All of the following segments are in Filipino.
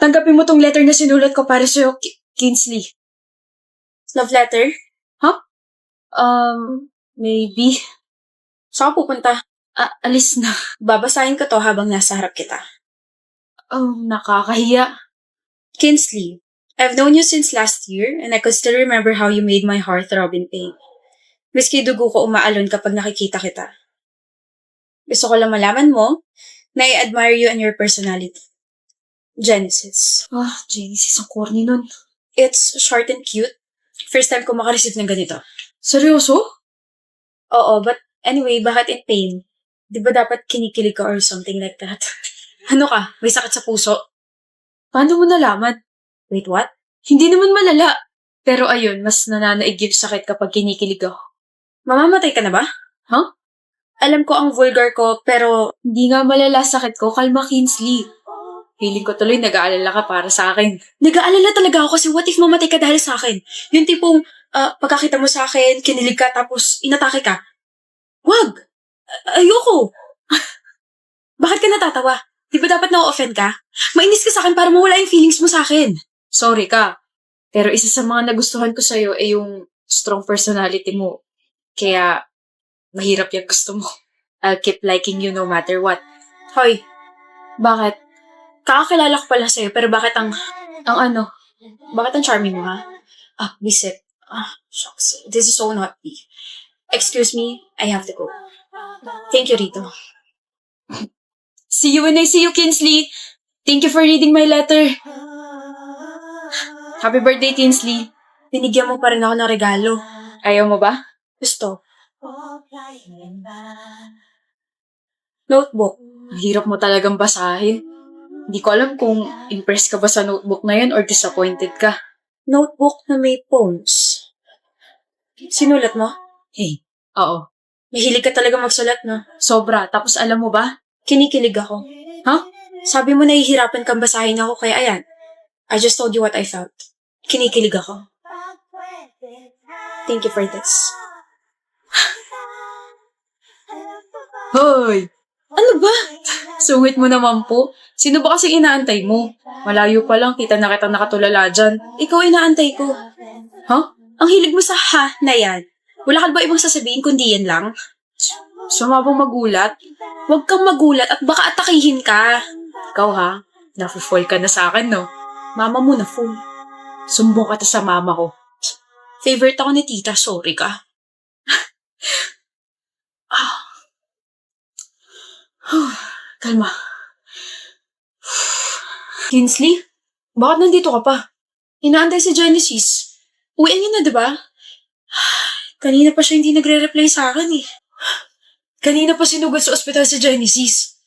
Tanggapin mo tong letter na sinulat ko para sa'yo, Kinsley. Love letter? Maybe. Saan ka pupunta? Alis na. Babasahin ko to habang nasa harap kita. Nakakahiya. Kinsley, I've known you since last year and I could still remember how you made my heart throb in pain. Miski dugo ko umaalon kapag nakikita kita. Gusto ko lang malaman mo na I admire you and your personality. Genesis. Genesis, ang corny nun. It's short and cute. First time ko makareceive ng ganito. Seryoso? Oo, but anyway, bakit in pain? Di ba dapat kinikilig ka or something like that? Ano ka? May sakit sa puso? Paano mo nalaman? Wait, what? Hindi naman malala. Pero ayun, mas nananaig yung sakit kapag kinikilig ako. Mamamatay ka na ba? Huh? Alam ko ang vulgar ko, pero Hindi nga malala sakit ko, kalma Kinsley. Feeling ko tuloy nag-aalala ka para sa akin. nag-aalala talaga ako kasi what if mamatay ka dahil sa akin? Yung tipong pagkakita mo sa akin, kinilig ka tapos inatake ka. Wag! Ayoko! Bakit ka natatawa? Di ba dapat na-offend ka? Mainis ka sa akin para mawala yung feelings mo sa akin. Sorry ka. Pero isa sa mga nagustuhan ko sa'yo ay yung strong personality mo. Kaya, mahirap yung gusto mo. I'll keep liking you no matter what. Hoy, Bakit? kakakilala ko pala sa'yo pero bakit ang Ang charming mo ha? Bisit. Shucks. This is so naughty. Excuse me, I have to go. Thank you, Rito. See you when I see you, Kinsley. Thank you for reading my letter. Happy birthday, Kinsley. Binigyan mo pa rin ako ng regalo. Ayaw mo ba? Gusto. Notebook. Ang hirap mo talagang basahin. Hindi ko alam kung impressed ka ba sa notebook na yun or disappointed ka. Notebook na may poems. Sinulat mo? Hey, oo. Mahilig ka talaga magsulat, no? Sobra. Tapos alam mo ba? Kinikilig ako. Sabi mo nahihirapan kang basahin ako, kaya ayan. I just told you what I felt. Kinikilig ako. Thank you for this. Hoy! Ano ba? Sungit mo naman po. Sino ba kasing inaantay mo? Malayo pa lang, kita na kitang nakatulala dyan. Ikaw inaantay ko. Ang hilig mo sa ha na yan. Wala ka ba ibang sasabihin kundi yan lang? Sama bang magulat? Huwag kang magulat at baka atakihin ka. Ikaw ha? Nafu-fall ka na sa akin, no? Mama mo na fool. Sumbong ka ta sa mama ko. Favorite ako ni tita, sorry ka. Kalma. Kinsley, bakit nandito ka pa? Inaantay si Genesis. Uwian niya na, diba? Kanina pa siya hindi nagre-reply sa akin eh. Kanina pa sinugod sa ospital si Genesis.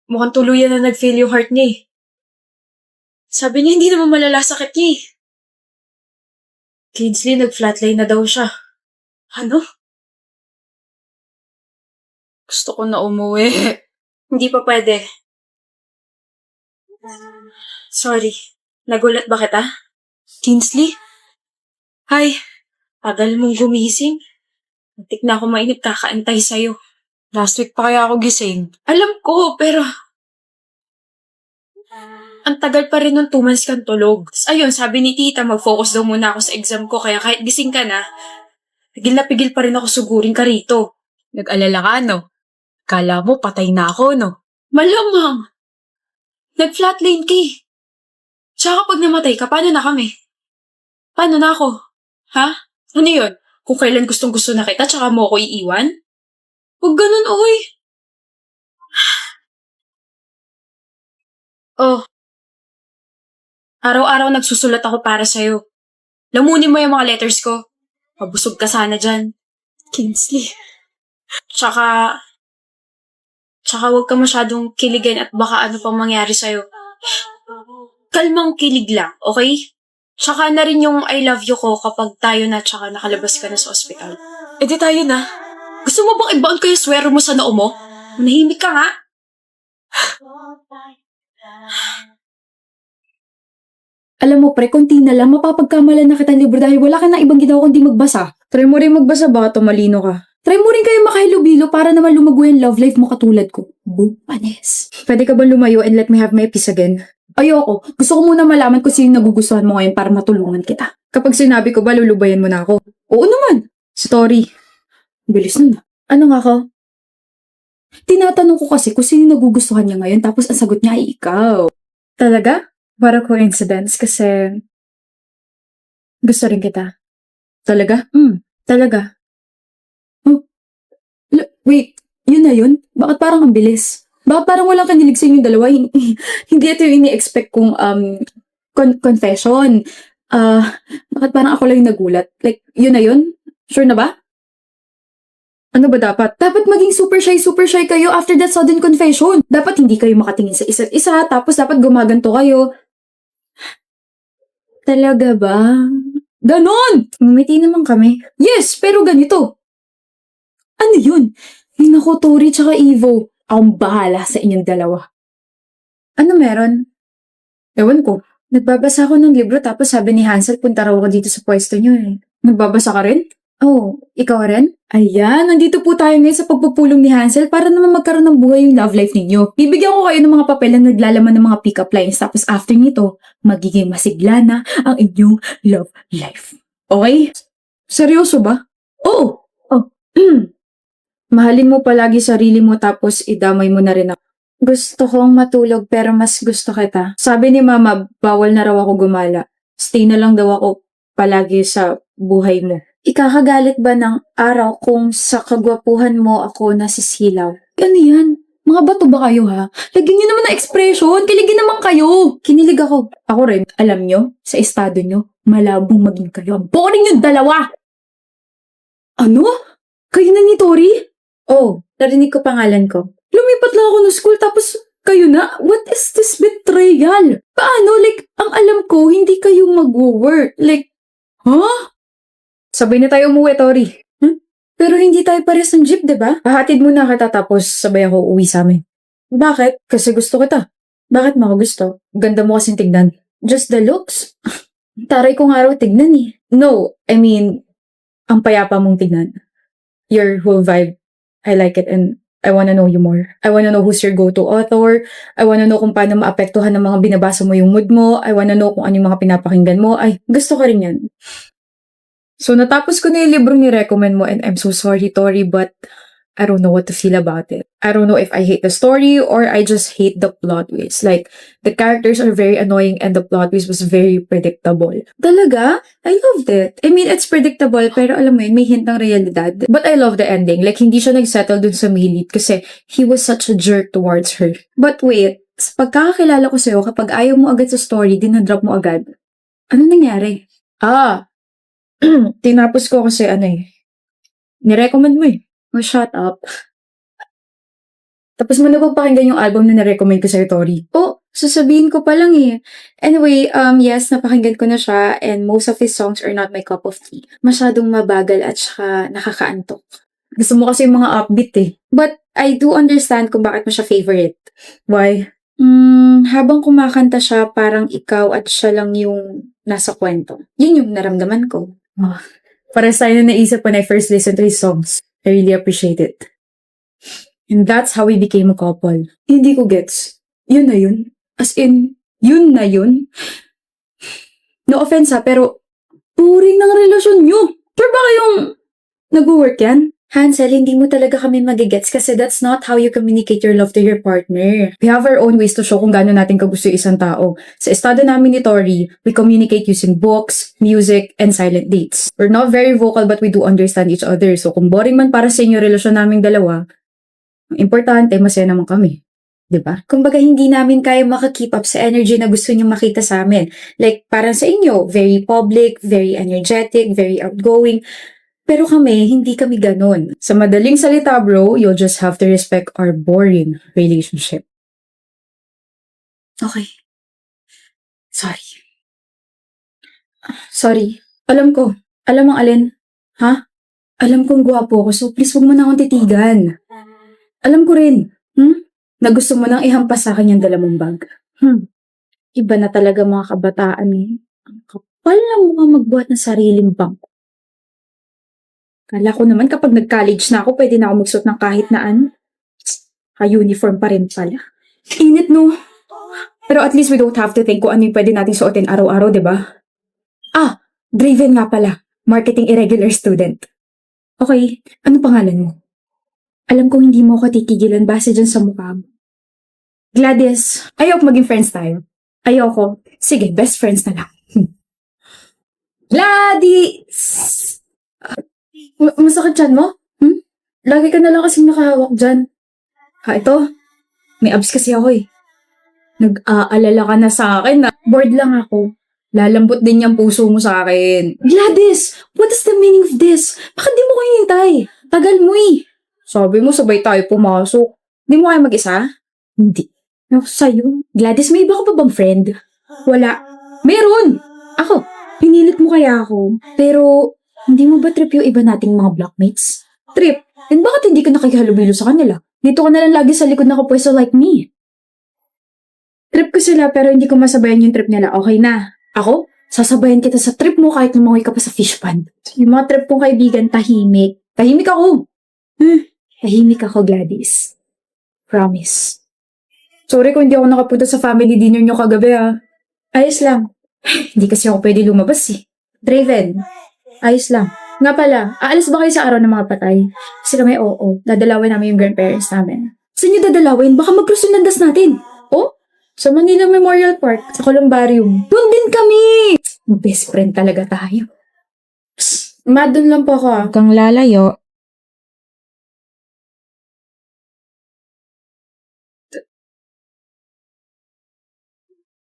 Mukhang tuluyan na nag-fail yung heart niya eh. Sabi niya hindi naman malala sakit niya eh. Kinsley, nag-flatline na daw siya. Ano? Gusto ko na umuwi. Hindi pa pwede. Sorry. Nagulat ba kita? Kinsley? Hi. Tagal mong gumising. Muntik na ako mainip kakaantay sa'yo. Last week pa kaya ako gising. Alam ko, pero ang tagal pa rin nung 2 months kang tulog. Ayun, sabi ni tita, mag-focus daw muna ako sa exam ko, kaya kahit gising ka na pigil pa rin ako sugurin ka rito. Nag-alala ka, no? Kala mo, patay na ako, no? Malamang! Nag-flatline ka eh. Tsaka pag namatay ka, paano na kami? Paano na ako? Ha? Ano yun? Kung kailan gustong-gusto na kita, tsaka mo ako iiwan? Huwag ganun, oy! Oh. Araw-araw nagsusulat ako para sa'yo. Lamunin mo yung mga letters ko. Mabusog ka sana dyan. Kinsley. Tsaka huwag ka masyadong kiligin at baka ano pang mangyari sa'yo. Kalmang kilig lang, okay? Tsaka na rin yung I love you ko kapag tayo na tsaka nakalabas ka na sa ospital. E di tayo na. Gusto mo bang ibaon ko yung swero mo sa noo mo? Manahimik ka nga. Alam mo pre, konti na lang, mapapagkamalan na kitang libro dahil wala ka na ibang ginawa kundi magbasa. Try mo rin magbasa, baka tumalino ka. Try mo rin kayo makahilubilo para naman lumago yung love life mo katulad ko. Bupanes. Pwede ka ba lumayo and let me have my peace again? Ayoko. Gusto ko muna malaman kung sino nagugustuhan mo ngayon para matulungan kita. Kapag sinabi ko ba, lulubayan mo na ako? Oo naman. Story. Bilis nun. Ano nga ako? Tinatanong ko kasi kung sino nagugustuhan niya ngayon tapos ang sagot niya ay ikaw. Talaga? What a coincidence kasi gusto rin kita. Talaga? Talaga. Oh, wait, yun na yun? Bakit parang ang bilis? Bakit parang walang kanilig sa inyong dalawa? Hindi ito yung ini-expect kong confession. Bakit parang ako lang yung nagulat? Like, yun na yun? Sure na ba? Ano ba dapat? Dapat maging super shy kayo after that sudden confession. Dapat hindi kayo makatingin sa isa't isa, tapos dapat gumaganto kayo. Talaga ba? Ganon! Ngumiti naman kami. Yes, pero ganito. Ano yun? Ay naku, Tori tsaka Evo. Akong bahala sa inyong dalawa. Ano meron? Ewan ko. Nagbabasa ako ng libro tapos sabi ni Hansel punta raw ako dito sa pwesto niyo eh. Nagbabasa ka rin? Oh, ikaw rin? Ayan, nandito po tayo ngayon sa pagpupulong ni Hansel para naman magkaroon ng buhay yung love life ninyo. Bibigyan ko kayo ng mga papel na naglalaman ng mga pick-up lines tapos after nito, magiging masigla na ang inyong love life. Okay? Seryoso ba? Oo. Oh. Mahalin mo palagi sarili mo tapos idamay mo na rin ako. Gusto kong matulog pero mas gusto kita. Sabi ni Mama, bawal na raw ako gumala. Stay na lang daw ako palagi sa buhay mo. Ikakagalit ba ng araw kung sa kagwapuhan mo ako nasisilaw? Ano yan? Mga bato ba kayo ha? Lagyan nyo naman ng expression. Kiligin naman kayo. Kinilig ako. Ako rin. Alam nyo, sa estado nyo, malabong maging kayo. Ang boring yung dalawa! Ano? Kayo na ni Tori? Oh, narinig ko pangalan ko. Lumipat lang ako ng school tapos kayo na? What is this betrayal? Paano? Like, ang alam ko, hindi kayo mag-work. Like, huh? Sabay na tayo umuwi, Tori. Pero hindi tayo pares ng jeep, diba? Pahatid muna kita tapos sabay ako uwi sa amin. Bakit? Kasi gusto kita. Bakit mo ako gusto? Ganda mo kasing tignan. Just the looks? Taray ko nga raw tignan eh. No, I mean, ang payapa mong tignan. Your whole vibe. I like it and I wanna know you more. I wanna know who's your go-to author. I wanna know kung paano maapektuhan ng mga binabasa mo yung mood mo. I wanna know kung ano yung mga pinapakinggan mo. Ay, gusto ko rin yan. So, natapos ko na yung libro ni-recommend mo and I'm so sorry, Tori, but I don't know what to feel about it. I don't know if I hate the story or I just hate the plot twist. Like, the characters are very annoying and the plot twist was very predictable. Talaga? I loved it. I mean, it's predictable pero alam mo yun, may hint ng realidad. But I love the ending. Like, hindi siya nagsettle dun sa Milit kasi he was such a jerk towards her. But wait, sa pagkakakilala ko sa'yo, kapag ayaw mo agad sa story, dinadrop mo agad. Ano nangyari? Tinapos ko kasi nirecommend mo eh. Oh, shut up. Tapos mo na bang pakinggan yung album na nirecommend ko sa'yo, Tori? Oh, sasabihin ko pa lang eh. Anyway, yes, napakinggan ko na siya and most of his songs are not my cup of tea. Masyadong mabagal at saka nakakaantok. Gusto mo kasi yung mga upbeat eh. But I do understand kung bakit mo siya favorite. Why? Habang kumakanta siya, parang ikaw at siya lang yung nasa kwento. Yun yung naramdaman ko. Para sa na naisip when I first listened to his songs. I really appreciate it. And that's how we became a couple. Hindi ko gets. Yun na yun. As in, yun na yun. No offense ha, pero boring ng relasyon nyo. Sure ba kayong nag-work yan? Hansel, hindi mo talaga kami magigets kasi that's not how you communicate your love to your partner. We have our own ways to show kung gaano natin kagusto yung isang tao. Sa estado namin ni Tori, we communicate using books, music, and silent dates. We're not very vocal but we do understand each other. So kung boring man para sa inyo relasyon naming dalawa, ang importante, masaya naman kami. Diba? Kumbaga hindi namin kaya makakeep up sa energy na gusto niyo makita sa amin. Like parang sa inyo, very public, very energetic, very outgoing. Pero kami, hindi kami ganon. Sa madaling salita, bro, you'll just have to respect our boring relationship. Okay. Sorry. Alam ko. Alam ang alin? Ha? Alam kong gwapo ako, so please huwag mo na akong titigan. Alam ko rin. Na gusto mo nang ihampas sa akin yung dala mong bag. Iba na talaga mga kabataan eh. Ang kapal na mga magbuhat ng sariling bangko. Kala ko naman kapag nag-college na ako, pwede na ako magsuot ng kahit na ano. Ha-uniform pa rin pala. Init no. Pero at least we don't have to think kung ano yung pwede natin suotin araw-araw, di ba? Ah, Draven nga pala. Marketing irregular student. Okay, ano pangalan mo? Alam kong hindi mo ako titigilan base dyan sa mukha mo. Gladys, ayoko maging friends tayo. Ayoko. Sige, best friends na lang. Gladys! Masakit dyan mo? Lagi ka na lang kasing nakahawak dyan. Ito. May abs kasi ako eh. Nag-aalala ka na sa akin na bored lang ako. Lalambot din yung puso mo sa akin. Gladys! What is the meaning of this? Bakit di mo ko hintay? Tagal mo eh. Sabi mo sabay tayo pumasok. Di mo kayo mag-isa? Hindi. Ako sa'yo. Gladys, may iba ka pa bang friend? Wala. Meron! Ako. Pinilit mo kaya ako. Pero, hindi mo ba trip yung iba nating mga blockmates? Trip? And bakit hindi ka nakikihalubilo sa kanila? Dito ka na lang lagi sa likod na kapwesto like me. Trip ko sila pero hindi ko masabayan yung trip nila. Okay na. Ako? Sasabayan kita sa trip mo kahit lumangoy ka pa sa fish pond. Yung mga trip kong kaibigan, tahimik. Tahimik ako. Tahimik ako, Gladys. Promise. Sorry kung hindi ako nakapunta sa family dinner nyo kagabi Ayos lang. Hindi kasi ako pwede lumabas eh. Draven. Ayos lang. Nga pala, aalis ba kayo sa araw ng mga patay? Kasi kami, oo. Dadalawin namin yung grandparents namin. Saan nyo dadalawin? Baka mag-cross yung landas natin. Oh? Sa Manila Memorial Park, sa Columbarium. Doon din kami! Best friend talaga tayo. Psst, doon lang po ako Kang lalayo.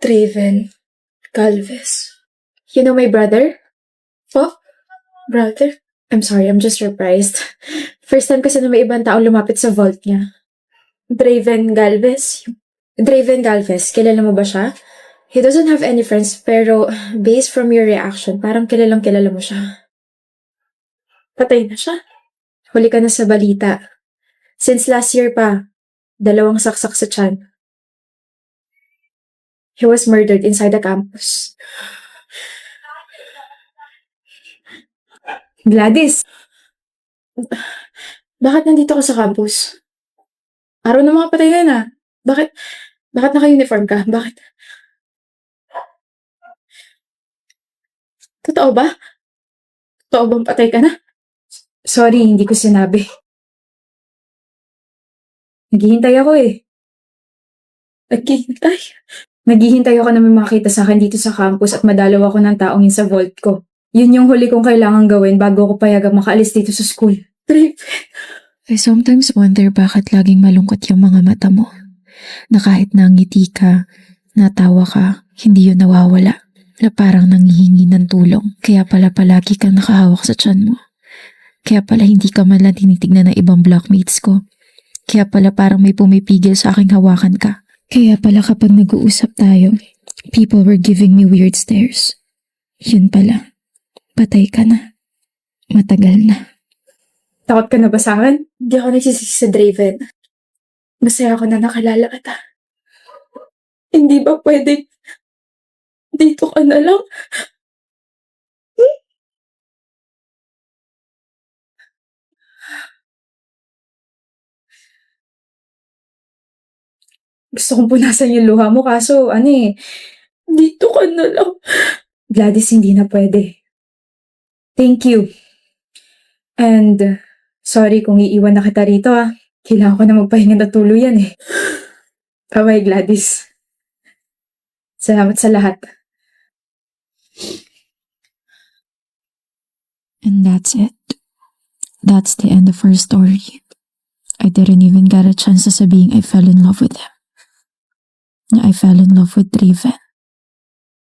Draven Galvez. You know my brother? Po? Brother? I'm sorry, I'm just surprised. First time kasi na may ibang tao lumapit sa vault niya. Draven Galvez? Draven Galvez, kilala mo ba siya? He doesn't have any friends, pero based from your reaction, parang kilalang kilala mo siya. Patay na siya. Huli ka na sa balita. Since last year pa, 2 saksak sa tiyan. He was murdered inside the campus. Gladys! Bakit nandito ka sa campus? Araw ng mga patay na Bakit naka-uniform ka? Bakit? Totoo ba? Totoo bang patay ka na? Sorry, hindi ko sinabi. Naghihintay ako eh. Naghihintay? Naghihintay ako na may makita sa akin dito sa campus at madalaw ako ng taong yun sa vault ko. Yun yung huli kong kailangan gawin bago ako payagang makaalis dito sa school. I sometimes wonder bakit laging malungkot yung mga mata mo. Na kahit nangiti ka, natawa ka, hindi yun nawawala. Na parang nanghihingi ng tulong. Kaya pala palagi kang nakahawak sa tiyan mo. Kaya pala hindi ka man lang tinitignan ng ibang blockmates ko. Kaya pala parang may pumipigil sa aking hawakan ka. Kaya pala kapag nag-uusap tayo, people were giving me weird stares. Yun pala, patay ka na. Matagal na. Takot ka na ba sa akin? Hindi ako nagsisisi sa Draven. Masaya ako na nakalala kita. Hindi ba pwedeng dito ka na lang? Gusto kong punasan yung luha mo kaso dito ka na lang. Gladys, hindi na pwede. Thank you. And sorry kung iiwan na kita rito Kailangan ko na magpahinga na tuluyan eh. Bye-bye, Gladys. Salamat sa lahat. And that's it. That's the end of her story. I didn't even get a chance to sabihin I fell in love with him. I fell in love with Draven.